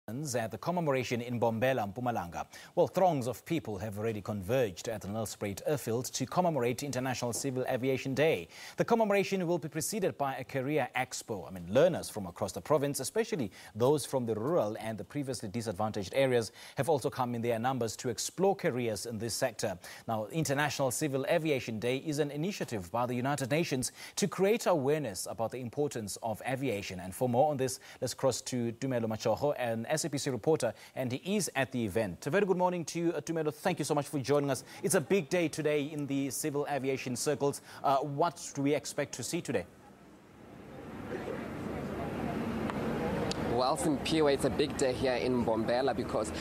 At the commemoration in Mbombela, Mpumalanga. Well, throngs of people have already converged at the Nelspruit Airfield to commemorate International Civil Aviation Day. The commemoration will be preceded by a career expo. Learners from across the province, especially those from the rural and the previously disadvantaged areas, have also come in their numbers to explore careers in this sector. Now, International Civil Aviation Day is an initiative by the United Nations to create awareness about the importance of aviation. And for more on this, let's cross to Tumelo Machogo, an SABC reporter, and he is at the event. A very good morning to you, Tumelo. Thank you so much for joining us. It's a big day today in the civil aviation circles. What do we expect to see today? Well, Simpiwe, it's a big day here in Mbombela because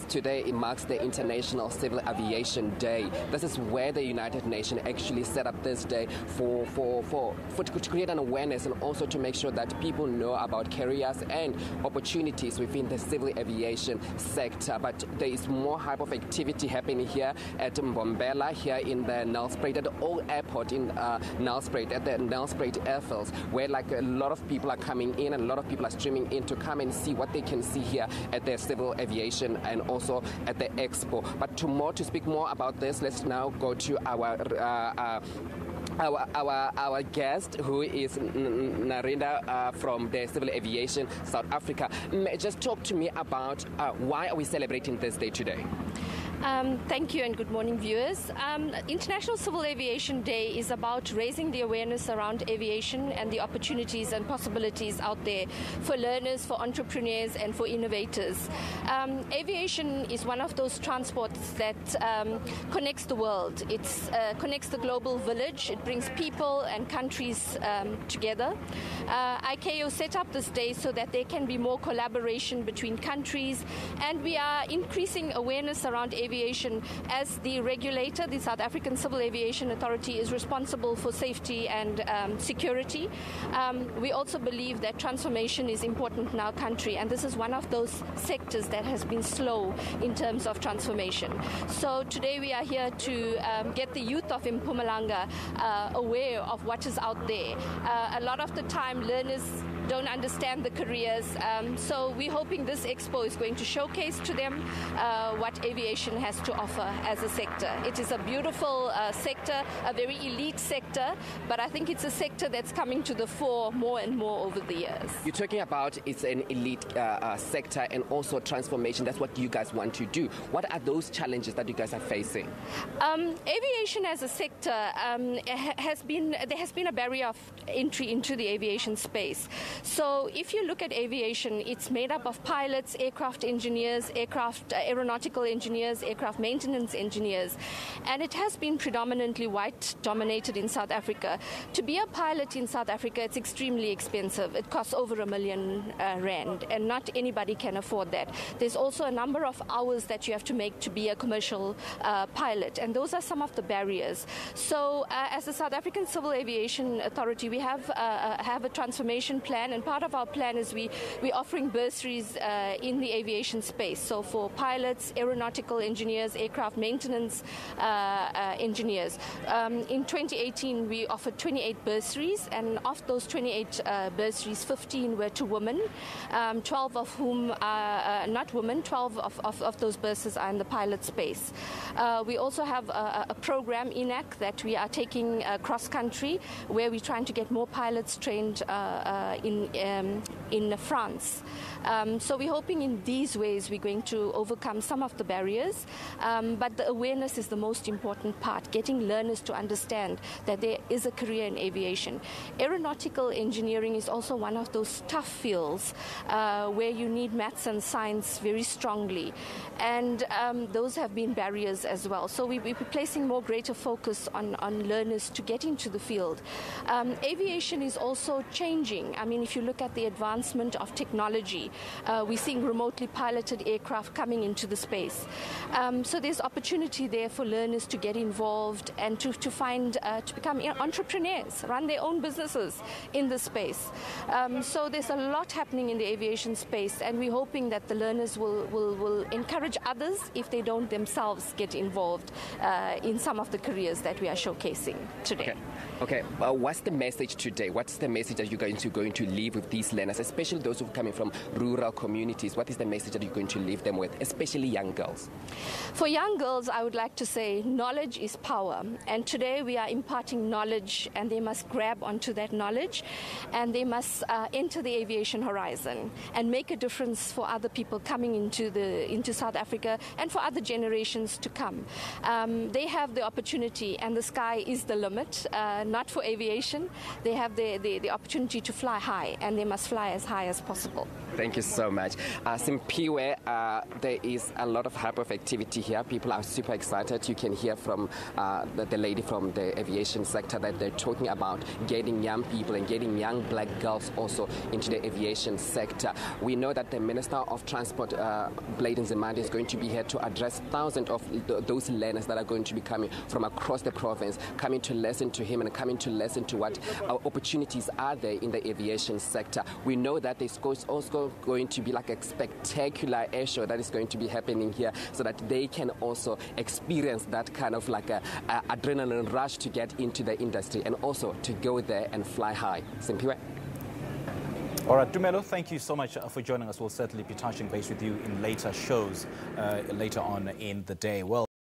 today it marks the International Civil Aviation Day. This is where the United Nations actually set up this day to create an awareness and also to make sure that people know about careers and opportunities within the civil aviation sector. But there is more type of activity happening here at Mbombela, here in the Nelspruit, at the old airport in Nelspruit, at the Nelspruit Airfield, where like a lot of people are coming in and a lot of people are streaming in to come and see what they can see here at the civil aviation and also at the Expo. But to speak more about this, let's now go to our guest, who is Narinda from the Civil Aviation South Africa. Just talk to me about why are we celebrating this day today? Thank you and good morning, viewers. International Civil Aviation Day is about raising the awareness around aviation and the opportunities and possibilities out there for learners, for entrepreneurs and for innovators. Aviation is one of those transports that connects the world. It connects the global village. It brings people and countries together. ICAO set up this day so that there can be more collaboration between countries, and we are increasing awareness around aviation as the regulator. The South African Civil Aviation Authority is responsible for safety and security. We also believe that transformation is important in our country, and this is one of those sectors that has been slow in terms of transformation. So today we are here to get the youth of Mpumalanga aware of what is out there. A lot of the time learners don't understand the careers, so we're hoping this expo is going to showcase to them what aviation has to offer as a sector. It is a beautiful sector, a very elite sector, but I think it's a sector that's coming to the fore more and more over the years. You're talking about it's an elite sector and also transformation. That's what you guys want to do. What are those challenges that you guys are facing? Aviation as a sector there has been a barrier of entry into the aviation space. So if you look at aviation, it's made up of pilots, aircraft engineers, aeronautical engineers, aircraft maintenance engineers, and it has been predominantly white dominated in South Africa. To be a pilot in South Africa, it's extremely expensive. It costs over R1 million, and not anybody can afford that. There's also a number of hours that you have to make to be a commercial pilot, and those are some of the barriers. So as the South African Civil Aviation Authority, we have a transformation plan, and part of our plan is we're offering bursaries in the aviation space. So for pilots, aeronautical engineers, aircraft maintenance engineers. In 2018, we offered 28 bursaries, and of those 28 bursaries, 15 were to women, 12 of whom are not women. 12 of those bursaries are in the pilot space. We also have a program, INAC, that we are taking cross-country, where we're trying to get more pilots trained in France. So we're hoping in these ways we're going to overcome some of the barriers, but the awareness is the most important part, getting learners to understand that there is a career in aviation. Aeronautical engineering is also one of those tough fields where you need maths and science very strongly, and those have been barriers as well. So we're placing more greater focus on learners to get into the field. Aviation is also changing. If you look at the advancement of technology, we're seeing remotely piloted aircraft coming into the space. So there's opportunity there for learners to get involved and to become entrepreneurs, run their own businesses in the space. So there's a lot happening in the aviation space, and we're hoping that the learners will encourage others if they don't themselves get involved in some of the careers that we are showcasing today. Okay. Okay, what's the message today? What's the message that you're going to leave with these learners, especially those who are coming from rural communities? What is the message that you're going to leave them with, especially young girls? For young girls, I would like to say knowledge is power. And today we are imparting knowledge, and they must grab onto that knowledge, and they must enter the aviation horizon and make a difference for other people coming into South Africa and for other generations to come. They have the opportunity, and the sky is the limit. Not for aviation. They have the opportunity to fly high, and they must fly as high as possible. Thank you so much. Simpiwe, there is a lot of hype of activity here. People are super excited. You can hear from the lady from the aviation sector that they're talking about getting young people and getting young black girls also into the aviation sector. We know that the Minister of Transport, Nzimande, is going to be here to address thousands of those learners that are going to be coming from across the province, coming to listen to him and coming to listen to what opportunities are there in the aviation sector. We know that there's also going to be like a spectacular air show that is going to be happening here, so that they can also experience that kind of like a adrenaline rush to get into the industry and also to go there and fly high. Simpiwe. All right, Tumelo, thank you so much for joining us. We'll certainly be touching base with you in later shows later on in the day. Well.